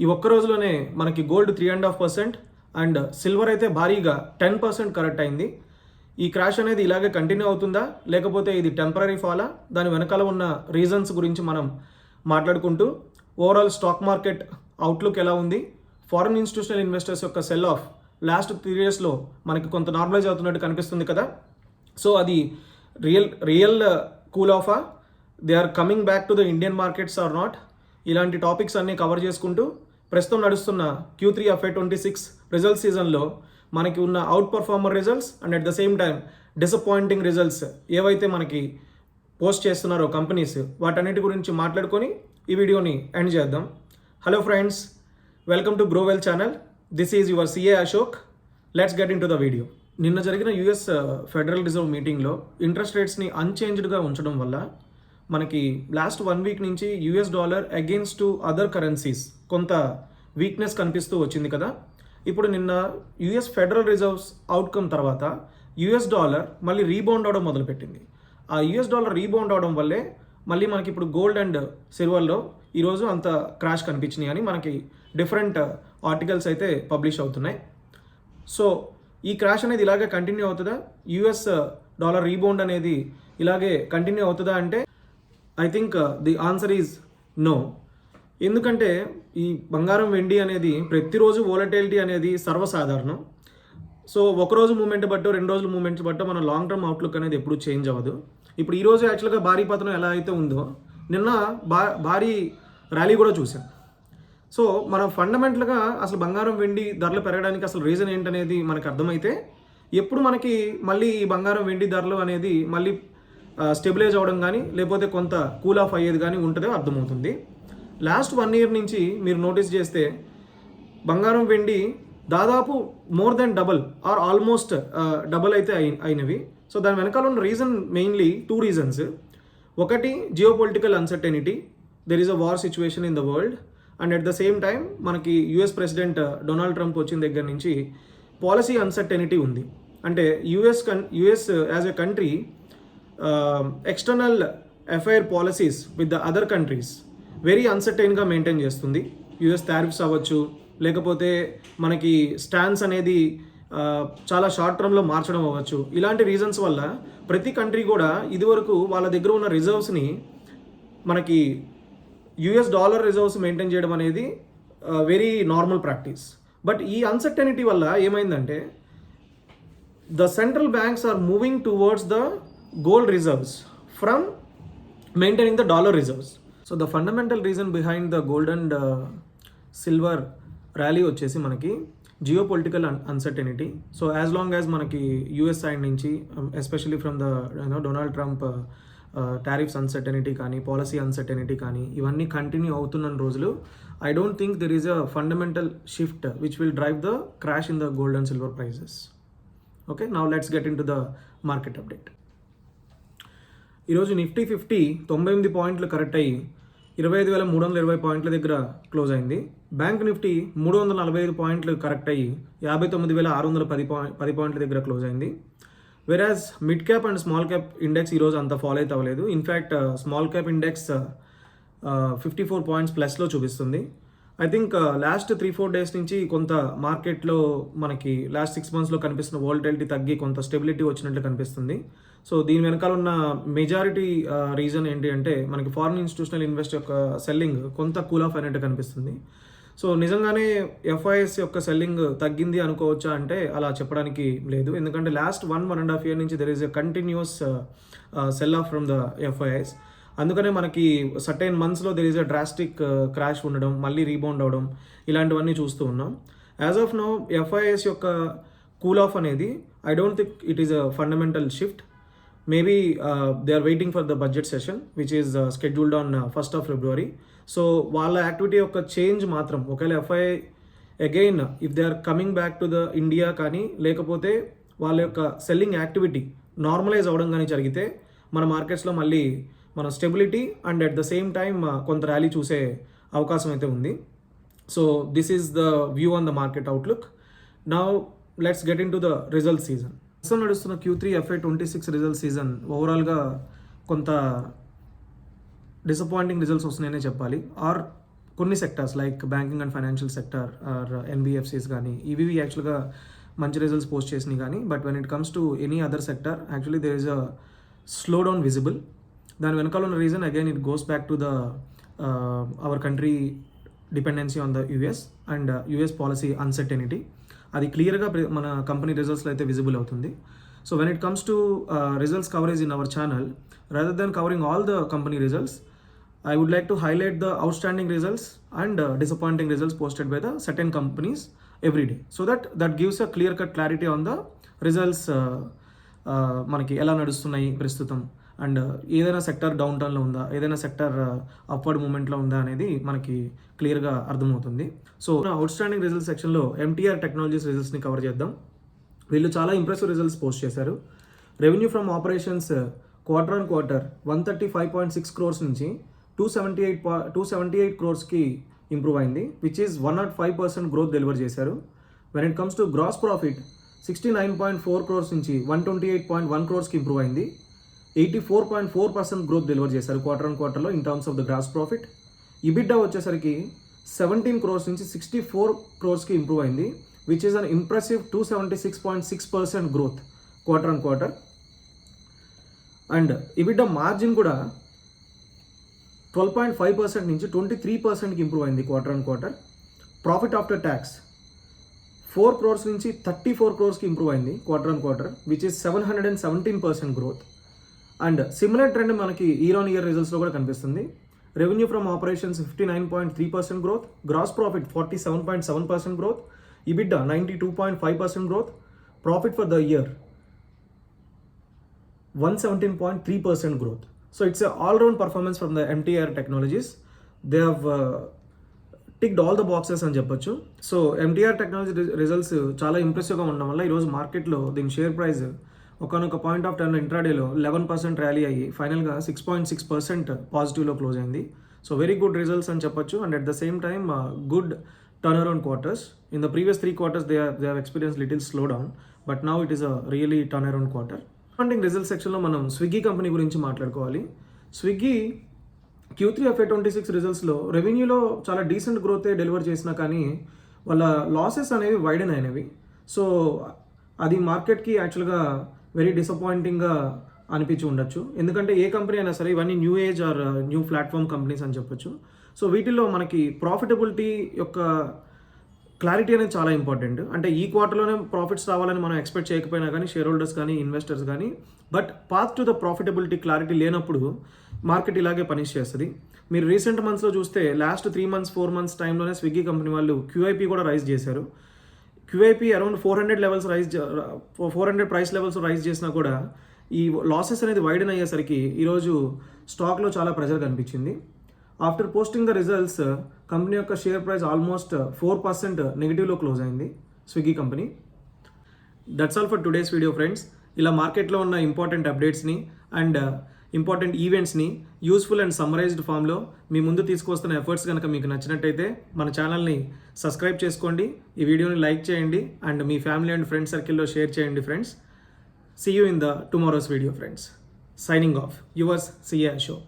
ఈ ఒక్క రోజులోనే మనకి గోల్డ్ 3.5% అండ్ సిల్వర్ అయితే భారీగా 10% కరెక్ట్ అయింది. ఈ క్రాష్ అనేది ఇలాగే కంటిన్యూ అవుతుందా, లేకపోతే ఇది టెంపరీ ఫాలా, దాని వెనకాల ఉన్న రీజన్స్ గురించి మనం మాట్లాడుకుంటూ ఓవరాల్ స్టాక్ మార్కెట్ అవుట్లుక్ ఎలా ఉంది, ఫారిన్ ఇన్స్టిట్యూషనల్ ఇన్వెస్టర్స్ యొక్క సెల్ ఆఫ్ లాస్ట్ 3 డేస్లో మనకి కొంత నార్మలైజ్ అవుతున్నట్టు కనిపిస్తుంది కదా. సో అది real cool off, they are coming back to the Indian markets or not, ఇలాంటి టాపిక్స్ అన్నీ కవర్ చేసుకుంటూ ప్రస్తుతం నడుస్తున్న Q3 FY26 రిజల్ట్స్ సీజన్లో మనకి ఉన్న out performer results and at the same time disappointing results ఏవైతే మనకి పోస్ట్ చేస్తున్నారో కంపెనీస్, వాటన్నిటి గురించి మాట్లాడుకొని ఈ వీడియోని ఎండ్ చేద్దాం. Hello friends, welcome to గ్రోవెల్ channel. This is your CA Ashok. Let's get into the video. నిన్న జరిగిన US ఫెడరల్ రిజర్వ్ మీటింగ్లో ఇంట్రెస్ట్ రేట్స్ని అన్చేంజ్డ్గా ఉంచడం వల్ల మనకి లాస్ట్ 1 వీక్ నుంచి US dollar against to other currencies కొంత వీక్నెస్ కనిపిస్తూ వచ్చింది కదా. ఇప్పుడు నిన్న US ఫెడరల్ రిజర్వ్స్ అవుట్కమ్ తర్వాత US డాలర్ మళ్ళీ రీబౌండ్ అవడం మొదలుపెట్టింది. ఆ US డాలర్ రీబౌండ్ అవడం వల్లే మళ్ళీ మనకి ఇప్పుడు గోల్డ్ అండ్ సిల్వర్లో ఈరోజు అంత క్రాష్ కనిపించినాయి అని మనకి డిఫరెంట్ ఆర్టికల్స్ అయితే పబ్లిష్ అవుతున్నాయి. సో ఈ క్రాష్ అనేది ఇలాగే కంటిన్యూ అవుతుందా, US డాలర్ రీబౌండ్ అనేది ఇలాగే కంటిన్యూ అవుతుందా అంటే I think the answer is no. ఎందుకంటే ఈ బంగారం వెండి అనేది ప్రతిరోజు వోలటిలిటీ అనేది సర్వసాధారణం. సో ఒకరోజు మూమెంట్ బట్టో 2 రోజుల మూమెంట్స్ బట్టో మన లాంగ్ టర్మ్ అవుట్లుక్ అనేది ఎప్పుడు చేంజ్ అవ్వదు. ఇప్పుడు ఈరోజు యాక్చువల్గా భారీ పతనం ఎలా అయితే ఉందో నిన్న భారీ ర్యాలీ కూడా చూసాం. సో మనం ఫండమెంటల్గా అసలు బంగారం వెండి ధరలు పెరగడానికి అసలు రీజన్ ఏంటనేది మనకు అర్థమైతే ఎప్పుడు మనకి మళ్ళీ ఈ బంగారం వెండి ధరలు అనేది మళ్ళీ స్టెబిలైజ్ అవ్వడం కానీ లేకపోతే కొంత కూల్ ఆఫ్ అయ్యేది కానీ ఉంటుందో అర్థమవుతుంది. లాస్ట్ 1 ఇయర్ నుంచి మీరు నోటీస్ చేస్తే బంగారం వెండి దాదాపు more than double or almost double అయితే అయినవి. సో దాని వెనకాల ఉన్న రీజన్ మెయిన్లీ 2 రీజన్స్. ఒకటి geopolitical uncertainty, there is a war situation in the world, and at the same time మనకి US ప్రెసిడెంట్ డొనాల్డ్ ట్రంప్ వచ్చిన దగ్గర నుంచి పాలసీ అన్సర్టెనిటీ ఉంది. అంటే US as a country external affair policies with the other countries very అన్సర్టైన్గా maintain చేస్తుంది. US tariffs అవ్వచ్చు, లేకపోతే మనకి స్టాన్స్ అనేది చాలా షార్ట్ టర్మ్లో మార్చడం అవ్వచ్చు. ఇలాంటి రీజన్స్ వల్ల ప్రతి కంట్రీ కూడా ఇదివరకు వాళ్ళ దగ్గర ఉన్న రిజర్వ్స్ని మనకి US డాలర్ రిజర్వ్స్ మెయింటైన్ చేయడం అనేది వెరీ నార్మల్ ప్రాక్టీస్. బట్ ఈ అన్సర్టెనిటీ వల్ల ఏమైందంటే the central banks are moving towards the gold reserves from maintaining the dollar reserves. So the fundamental reason behind the gold and silver rally వచ్చేసి మనకి geopolitical uncertainty. So as long as మనకి US side నుంచి especially from the Donald Trump tariffs uncertainty కానీ policy uncertainty కానీ ఇవన్నీ continue అవుతున్న రోజులు I don't think there is a fundamental shift which will drive the crash in the gold and silver prices. Okay, now let's get into the market update. ఈరోజు నిఫ్టీ 50 98 పాయింట్లు correct అయ్యి 25,320 పాయింట్ల దగ్గర close అయింది. Bank Nifty 345 పాయింట్లు correct అయ్యి 59,610 పాయింట్ల దగ్గర క్లోజ్ అయింది. వెరాజ్ mid cap and small cap index ఈరోజు అంత ఫాలో అయితే అవ్వలేదు. In fact small cap index 54 points ప్లస్లో చూపిస్తుంది. ఐ థింక్ లాస్ట్ 3-4 డేస్ నుంచి కొంత మార్కెట్లో మనకి లాస్ట్ 6 మంత్స్లో కనిపిస్తున్న వోల్టిలిటీ తగ్గి కొంత స్టెబిలిటీ వచ్చినట్లు కనిపిస్తుంది. సో దీని వెనకాల ఉన్న మెజారిటీ రీజన్ ఏంటి అంటే మనకి ఫారిన్ ఇన్స్టిట్యూషనల్ ఇన్వెస్టర్ యొక్క సెల్లింగ్ కొంత కూల్ ఆఫ్ అయినట్టు కనిపిస్తుంది. సో నిజంగానే FIS యొక్క సెల్లింగ్ తగ్గింది అనుకోవచ్చా అంటే అలా చెప్పడానికి లేదు. ఎందుకంటే లాస్ట్ 1.5 ఇయర్ నుంచి there is a continuous sell off from the FIS. అందుకనే మనకి సర్టైన్ మంత్స్లో there is a drastic crash ఉండడం, మళ్ళీ రీబౌండ్ అవడం, ఇలాంటివన్నీ చూస్తూ ఉన్నాం. యాజ్ ఆఫ్ నౌ FIS యొక్క కూల్ ఆఫ్ అనేది I don't think it is a fundamental shift. Maybe they are waiting for the budget session which is scheduled on 1st of February. So వాళ్ళ activity యొక్క change మాత్రం ఒకవేళ FI again if they are coming back to the India కానీ లేకపోతే వాళ్ళ యొక్క selling activity normalise అవ్వడం కానీ జరిగితే మన మార్కెట్స్లో మళ్ళీ మన stability and at the same time కొంత ర్యాలీ చూసే అవకాశం అయితే ఉంది. So this is the view on the market outlook. Now let's get into the result season. ప్రస్తుతం నడుస్తున్న Q3 FY26 రిజల్ట్ సీజన్ ఓవరాల్గా కొంత డిసప్పాయింటింగ్ రిజల్ట్స్ వస్తున్నాయనే చెప్పాలి. ఆర్ కొన్ని sectors like banking and financial sector or NBFCs కానీ ఇవి యాక్చువల్గా మంచి రిజల్ట్స్ పోస్ట్ చేసినాయి కానీ but when it comes to any other sector actually there is a slow down visible. దాని వెనకాల ఉన్న reason again it goes back to the our country dependency on the US and US policy uncertainty. అది క్లియర్గా మన company రిజల్ట్స్లో అయితే visible అవుతుంది. So when it comes to results coverage in our channel rather than covering all the company results, I would like to highlight the outstanding results and disappointing results posted by the certain companies every day, so that gives a clear cut clarity on the results మనకి ఎలా నడుస్తున్నాయి ప్రస్తుతం and ఏదైనా sector down టర్న్లో ఉందా, ఏదైనా sector upward మూమెంట్లో ఉందా అనేది మనకి క్లియర్గా అర్థమవుతుంది. సో అవుట్స్టాండింగ్ రిజల్ట్స్ సెక్షన్లో ఎంటీఆర్ టెక్నాలజీస్ రిజల్ట్స్ని కవర్ చేద్దాం. వీళ్ళు చాలా ఇంప్రెసివ్ రిజల్ట్స్ పోస్ట్ చేశారు. Revenue from operations quarter on quarter 135.6 crores నుంచి 278 crores-కి ఇంప్రూవ్ అయింది, విచ్ ఈజ్ 105% గ్రోత్ డెలివర్ చేశారు. When it comes to gross profit 69.4 crores నుంచి 128.1 crores-కి ఇంప్రూవ్ అయింది, 84.4% గ్రోత్ డెలివర్ చేశారు క్వార్టర్ ఆన్ క్వార్టర్లో in terms of the gross profit. EBITDA వచ్చేసరికి 17 crores నుంచి 64 crores-కి ఇంప్రూవ్ అయింది, which is an impressive 276.6% growth quarter on quarter. And EBITDA margin కూడా 12.5% నుంచి 23%కి ఇంప్రూవ్ అయింది quarter on quarter. Profit after tax 4 crores నుంచి 34 crores-కి ఇంప్రూవ్ అయింది quarter on quarter, which is 717% growth. And similar trend మనకి ఇయర్ ఆన్ ఇయర్ రిజల్ట్స్లో కూడా కనిపిస్తుంది. Revenue from operations 59.3% growth, gross profit 47.7% growth, EBITDA 92.5% growth, profit for the year 117.3% growth. So it's a all-round performance from the MTR Technologies. They have ticked all the boxes అని చెప్పొచ్చు. So MTR technology results చాలా ఇంప్రెసివ్గా ఉండడం వల్ల ఈరోజు మార్కెట్లో దీని share price ఒకనొక point of turn ఇంట్రాడేలో 11% ర్యాలీ అయ్యి ఫైనల్గా 6.6% పాజిటివ్లో క్లోజ్ అయింది. సో వెరీ గుడ్ రిజల్ట్స్ అని చెప్పొచ్చు. And at the same time good turn around quarters. In the previous 3 quarters they have experienced little slowdown, but now it is a really turn around quarter. Funding result సెక్షన్లో మనం Swiggy company గురించి మాట్లాడుకోవాలి. Swiggy Q3 FY26 రిజల్ట్స్లో రెవెన్యూలో చాలా decent గ్రోతే deliver చేసినా కానీ వాళ్ళ losses అనేవి widen అయినవి. సో అది మార్కెట్కి యాక్చువల్గా వెరీ డిసప్పాయింటింగ్గా అనిపించి ఉండొచ్చు. ఎందుకంటే ఏ కంపెనీ అయినా సరే ఇవన్నీ new age or new platform companies అని చెప్పొచ్చు. సో వీటిల్లో మనకి ప్రాఫిటబిలిటీ యొక్క క్లారిటీ అనేది చాలా ఇంపార్టెంట్. అంటే ఈ క్వార్టర్లోనే ప్రాఫిట్స్ రావాలని మనం ఎక్స్పెక్ట్ చేయకపోయినా కానీ షేర్ హోల్డర్స్ కానీ ఇన్వెస్టర్స్ కానీ, but path to the profitability clarity లేనప్పుడు మార్కెట్ ఇలాగే పనిష్ చేస్తుంది. మీరు రీసెంట్ మంత్స్లో చూస్తే లాస్ట్ 3 months 4 months టైంలోనే స్విగ్గీ కంపెనీ వాళ్ళు QIP కూడా రైజ్ చేశారు. QIP around 400 price levels raise చేసినా కూడా ఈ లాసెస్ అనేది వైడెన్ అయ్యేసరికి ఈరోజు స్టాక్లో చాలా ప్రెజర్ కనిపించింది. After posting the results company యొక్క షేర్ ప్రైస్ ఆల్మోస్ట్ 4% నెగిటివ్లో క్లోజ్ అయింది Swiggy company. That's all for today's video friends. ఇలా మార్కెట్లో ఉన్న ఇంపార్టెంట్ అప్డేట్స్ని అండ్ ఇంపార్టెంట్ ఈవెంట్స్ని యూస్ఫుల్ అండ్ సమ్మరైజ్డ్ ఫామ్లో మీ ముందు తీసుకొస్తున్న ఎఫర్ట్స్ కనుక మీకు నచ్చినట్టయితే మన ఛానల్ని సబ్స్క్రైబ్ చేసుకోండి, ఈ వీడియోని లైక్ చేయండి అండ్ మీ ఫ్యామిలీ అండ్ ఫ్రెండ్స్ సర్కిల్లో షేర్ చేయండి friends. See you in the tomorrow's video friends. Signing off yours CA Ashok.